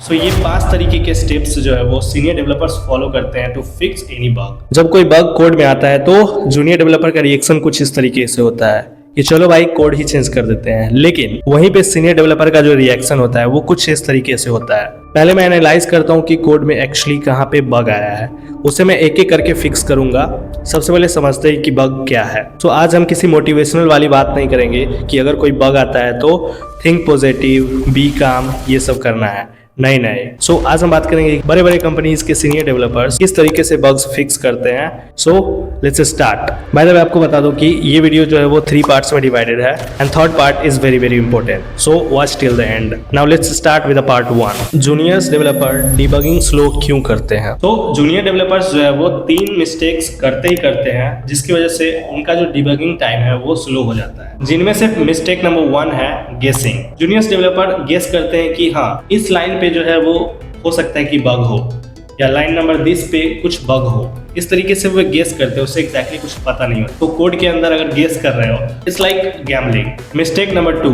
सो ये 5 तरीके के स्टेप्स जो है वो सीनियर डेवलपर्स फॉलो करते हैं टू फिक्स एनी बग। जब कोई बग कोड में आता है तो जूनियर डेवलपर का रिएक्शन कुछ इस तरीके से होता है कि चलो भाई कोड ही चेंज कर देते हैं, लेकिन वहीं पे सीनियर डेवलपर का जो रिएक्शन होता है वो कुछ इस तरीके से होता है। पहले मैं एनालाइज करता हूँ कि कोड में एक्चुअली कहाँ पे बग आया है, उसे मैं एक एक करके फिक्स करूंगा। सबसे पहले समझते हैं कि बग क्या है। तो आज हम किसी मोटिवेशनल वाली बात नहीं करेंगे कि अगर कोई बग आता है तो थिंक पॉजिटिव, बी काम, ये सब करना है, नहीं। सो आज हम बात करेंगे बड़े बड़े कंपनीज के सीनियर डेवलपर्स किस तरीके से बग्स फिक्स करते हैं। So let's start. By the way आपको बता दूं कि ये वीडियो जो है वो 3 पार्ट्स में डिवाइडेड है and third part is very important, so watch till the end. Now let's start with part 1। Juniors developer debugging slow क्यों करते हैं? तो जूनियर डेवलपर्स जो है वो 3 मिस्टेक्स करते ही करते हैं जिसकी वजह से उनका जो डिबगिंग टाइम है वो स्लो हो जाता है, जिनमें से मिस्टेक नंबर 1 है गेसिंग। जूनियर्स डेवलपर गेस करते हैं कि हाँ इस लाइन पे जो है वो हो सकता है कि बग हो, या लाइन नंबर 20 पे कुछ बग हो। इस तरीके से वो गेस करते हैं, उससे एग्जैक्टली कुछ पता नहीं होता। तो कोड के अंदर अगर गेस कर रहे हो, it's like gambling. Mistake number 2,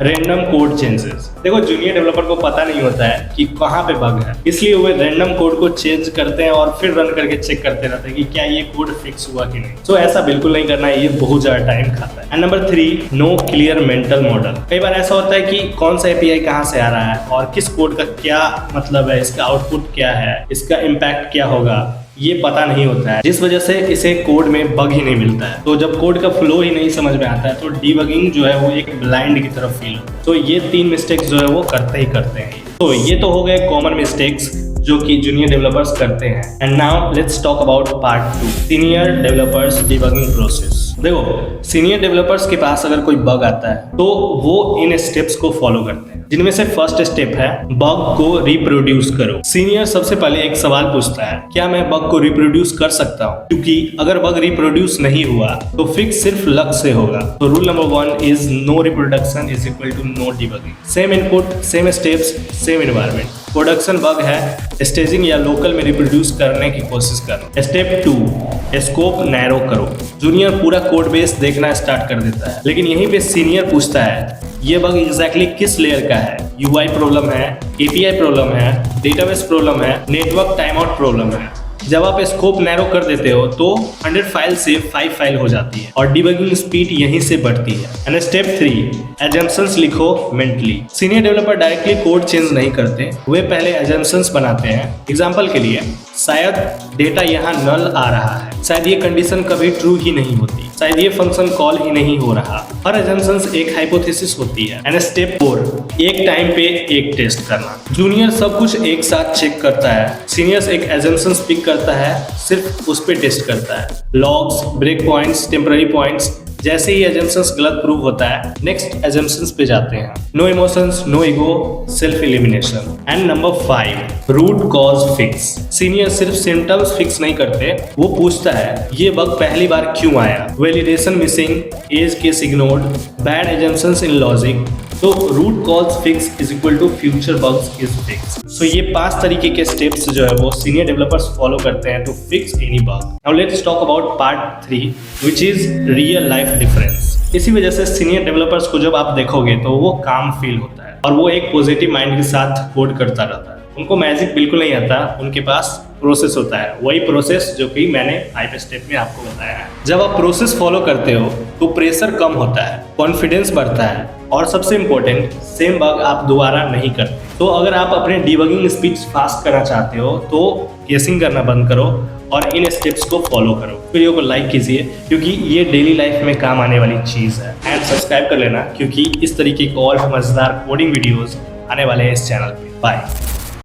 random code changes. देखो जूनियर डेवलपर को पता नहीं होता है कि कहाँ पे बग है, इसलिए वो रैंडम कोड को चेंज करते हैं और फिर रन करके चेक करते रहते हैं कि क्या ये कोड फिक्स हुआ कि नहीं। तो ऐसा बिल्कुल नहीं करना है, ये बहुत ज्यादा टाइम खाता है। And number 3, no clear mental model. कई बार ऐसा होता है कि कौन सा एपीआई कहाँ से आ रहा है और किस कोड का क्या मतलब है, इसका आउटपुट क्या है, इसका इम्पैक्ट क्या होगा, ये पता नहीं होता है, जिस वजह से इसे कोड में बग ही नहीं मिलता है। तो जब कोड का फ्लो ही नहीं समझ में आता है तो डीबगिंग जो है वो एक ब्लाइंड की तरफ फील होता है। तो ये 3 मिस्टेक्स जो है वो करते ही करते हैं। तो ये तो हो गए कॉमन मिस्टेक्स जो कि जूनियर डेवलपर्स करते हैं। And now let's talk about part 2, senior developers debugging process. देखो सीनियर डेवलपर्स के पास अगर कोई बग आता है तो वो इन स्टेप्स को फॉलो करते हैं, जिनमें से फर्स्ट स्टेप है बग को रिप्रोड्यूस करो। सीनियर सबसे पहले एक सवाल पूछता है, क्या मैं बग को रिप्रोड्यूस कर सकता हूँ? क्योंकि अगर बग रिप्रोड्यूस नहीं हुआ तो फिक्स सिर्फ लक से होगा। तो rule number 1 is no reproduction is equal to no debugging. Same input, same steps, same environment. Production bug है, स्टेजिंग या लोकल में रिप्रोड्यूस करने की कोशिश करो। स्टेप 2, स्कोप नैरो करो। जूनियर पूरा कोड बेस देखना स्टार्ट कर देता है, लेकिन यहीं पे सीनियर पूछता है ये बग एग्जैक्टली किस लेयर का है? यूआई प्रॉब्लम है, एपीआई प्रॉब्लम है, डेटाबेस प्रॉब्लम है, नेटवर्क टाइम आउट प्रॉब्लम है। जब आप स्कोप नैरो कर देते हो तो 100 फाइल से 5 फाइल हो जाती है और डिबगिंग स्पीड यहीं से बढ़ती है। एंड स्टेप 3, एजम्पशंस लिखो mentally. Senior developer directly code change नहीं करते, वे पहले एजम्पशंस बनाते हैं। एग्जांपल के लिए शायद डेटा यहाँ नल आ रहा है, शायद ये कंडीशन कभी ट्रू ही नहीं होती, शायद ये फंक्शन कॉल ही नहीं हो रहा। हर एजम्पशंस एक हाइपोथेसिस होती है। एंड स्टेप 4, एक टाइम पे एक टेस्ट करना। जूनियर सब कुछ एक साथ चेक करता है, सीनियर्स एक एजम्पशंस पिक करता है, सिर्फ उस पे टेस्ट करता है। Logs, break points, temporary points, जैसे ही एजम्पशंस गलत प्रूव होता है नेक्स्ट एजम्पशंस पे जाते हैं। No emotions, no ego, self elimination. And number 5, root cause fix. Senior सिर्फ सिम्टम्स फिक्स नहीं करते, वो पूछता है ये बग पहली बार क्यों आया, validation missing, edge case ignored, bad assumptions in logic. तो root cause fix is equal to future bugs is fix. So ये 5 तरीके के स्टेप्स जो है वो सीनियर डेवलपर्स फॉलो करते हैं to fix any bug. Now let's talk about part 3 which is real life difference. इसी वजह से सीनियर डेवलपर्स को जब आप देखोगे तो वो काम फील होता है और वो एक पॉजिटिव माइंड के साथ कोड करता रहता है। उनको मैजिक बिल्कुल नहीं आता, उनके पास प्रोसेस होता है, वही प्रोसेस जो कि मैंने 5 स्टेप में आपको बताया है। जब आप प्रोसेस फॉलो करते हो तो प्रेशर कम होता है, कॉन्फिडेंस बढ़ता है और सबसे इम्पोर्टेंट सेम बग आप दोबारा नहीं करते। तो अगर आप अपने डिबगिंग स्पीड फास्ट करना चाहते हो तो गेसिंग करना बंद करो और इन स्टेप्स को फॉलो करो। वीडियो को लाइक कीजिए क्योंकि ये डेली लाइफ में काम आने वाली चीज़ है। एंड सब्सक्राइब कर लेना क्योंकि इस तरीके के और मज़ेदार कोडिंग वीडियोज़ आने वाले हैं इस चैनल पे। बाय।